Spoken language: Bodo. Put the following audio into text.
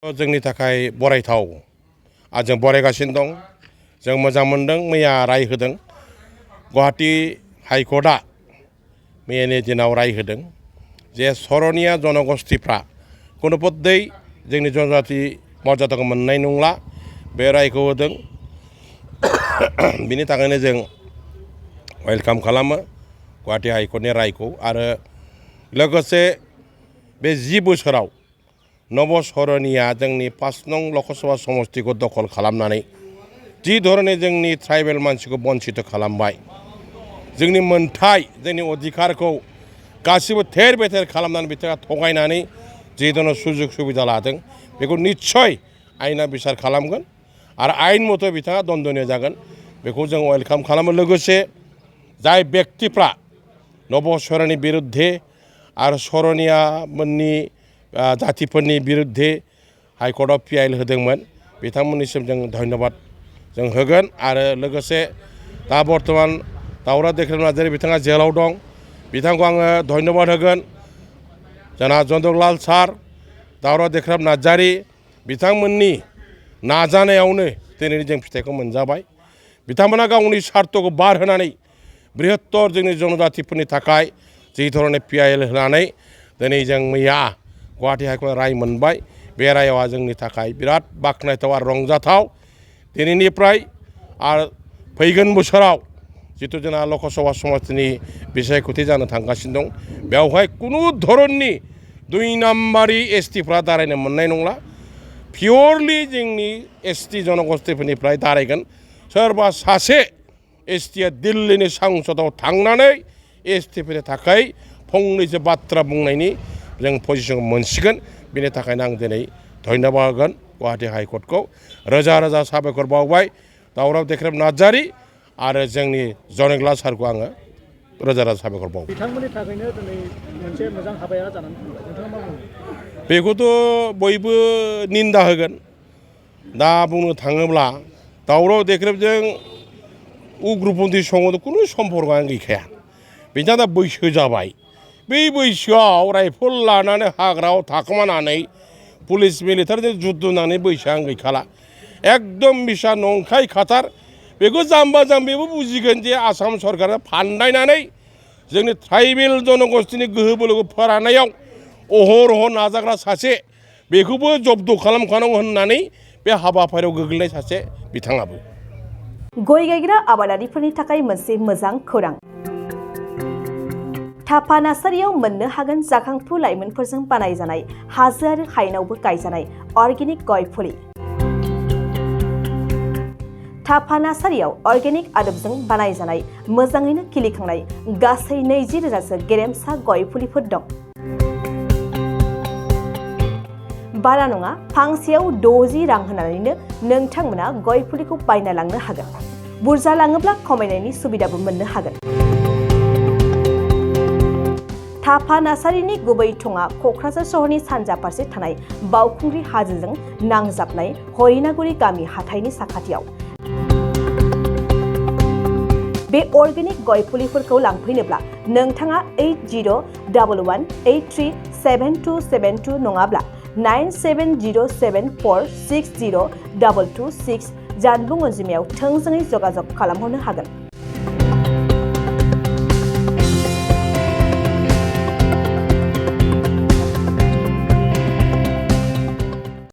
जोंनि थाखाय बरायथाव आरो जों बरायगासिनो दं जों मोजां मोनदों मैया राय होदों गुवाहाटी हाइकर्टआ मैयानि दिनाव राय होदों जे सरनिया जनगोष्ठीफ्रा कुनु पद्धै जोंनि जनजाति मर्यादाखौ मोननाय नंला बे रायखौ होदों बिनि थाखायनो जों वेलकाम खालामो गुवाहाटी हाइकर्टनि रायखौ आरो लोगोसे बे 10 बोसोराव नवसरनिया जोंनि 5 नं लकसभा समष्टिखौ दखल खालामनानै जि धरने जोंनि ट्राइबेल मानसिखौ बन्चित खालामबाय जोंनि मोनथाय जोंनि अधिकारखौ गासिबो थेर बेथेर खालामनानै बिथाङा थगायनानै जि धरने सुजुग सुबिदा लादों बेखौ निश्चय आयेना बिसार खालामगोन आरो आयेन मथे बिथाङा दन्दनीय जागोन बेखौ जों वेलकाम खालामो लोगोसे जाय व्यक्तिफ्रा नवसरनि बिरुद्धे आरो सरनिया मोननि जातिफोरनि बिरुद्धे हाइकर्टआव पिआइएल होदोंमोन बिथांमोननिसिम जों धन्यबाद जों होगोन आरो लोगोसे दा बर्तमान दावरा देख्रेब नार्जारी बिथाङा जेलाव दं बिथांखौ आङो धन्यबाद होगोन जोंना जन्दकलाल सार दावरा देख्रेब नार्जारी बिथांमोननि नाजानायावनो दिनै जों फिथाइखौ मोनजाबाय बिथांमोना गावनि स्वार्थखौ बार होनानै बृहत्तर जोंनि जनजातिफोरनि थाखाय जि धरने पिआइएल होनानै दिनै जों मैया गुवाहाटी हाइकर्टआव राय मोनबाय बे रायआ जोंनि थाखाय बिराद बाख्नायथाव आरो रंजाथाव दिनैनिफ्राय आरो फैगोन बोसोराव जितु जोंना लकसभा समष्टिनि बिसायख'थि जानो थांगासिनो दं बेवहाय कुनु धरननि 2 नाम्बारि एसटिफ्रा दारायनो मोननाय नंला पियरलि जोंनि एसटि जनगोष्ठीफोरनिफ्राय दारायगोन सोरबा सासे एसटिआ दिल्लीनि संसदआव थांनानै एसटिफोरनि थाखाय फंनैसो बाथ्रा बुंनायनि जों पजिसन मोनसिगोन बेनि थाखायनो आं दिनै धन्यबाद होगोन गुवाहाटी हाइकर्टखौ रोजा रोजा साबायखर बावबाय दावरा देख्रेब नार्जारी आरो जोंनि जनेग्लाल सारखौ आङो रोजा रोजा साबायखर बावो बिथांमोननि थाखायनो दिनै मोनसे मोजां हाबाया जानानै फैबाय नोंथाङा मा बुङो बेखौथ' बयबो निन्दा होगोन दा बुंनो थाङोब्ला दावराव देख्रेबजों उग्रपन्थी संघजों कुनु सम्पर्कआनो गैखाया बिथाङा दा बैसो जाबाय बै बैसोआव राइफल लानानै हाग्रायाव थाखोमानानै पुलिस मिलिटारिजों जुद्ध नांनानै बैसोआनो गैखाला एकदम मिसा नंखाय खाथार बेखौ जाम्बा जाम्बिबो बुजिगोन जे आसाम सरकारा फान्दायनानै जोंनि ट्राइबेल जनगोष्ठीनि गोहो बोलोखौ फोराननायाव अहरह नाजाग्रा सासे बेखौबो जब्द खालामखानांगौ होननानै बे हाबाफारियाव गोग्लैनाय सासे बिथाङाबो गय गायग्रा आबादारिफोरनि थाखाय मोनसे मोजां खौरां थापा नार्सारियाव मोननो हागोन जाखांफु लाइमोनफोरजों बानायजानाय हाजो आरो हायेनावबो गायजानाय अर्गेनिक गय फुलि थापा नार्सारियाव अर्गेनिक आदबजों बानायजानाय मोजाङैनो खिलिखांनाय गासै 20,000सो गेरेमसा गय फुलिफोर दं बारा नङा फांसेयाव 60 रां होनानैनो नोंथांमोना गय फुलिखौ बायना लांनो हागोन बुरजा लाङोब्ला खमायनायनि सुबिदाबो मोननो हागोन थापा नार्सारिनि गुबै थङा क'क्राझार सहरनि सानजा फारसे थानाय बावखुंग्रि हाजोजों नांजाबनाय हरिनागुरि गामि हाथाइनि साखाथियाव बे अर्गेनिक गय फुलिफोरखौ लांफैनोब्ला नोंथाङा 8011837272 नङाब्ला 9707460226 जानबुं अनजिमायाव थोंजोङै जगाजग खालामहरनो हागोन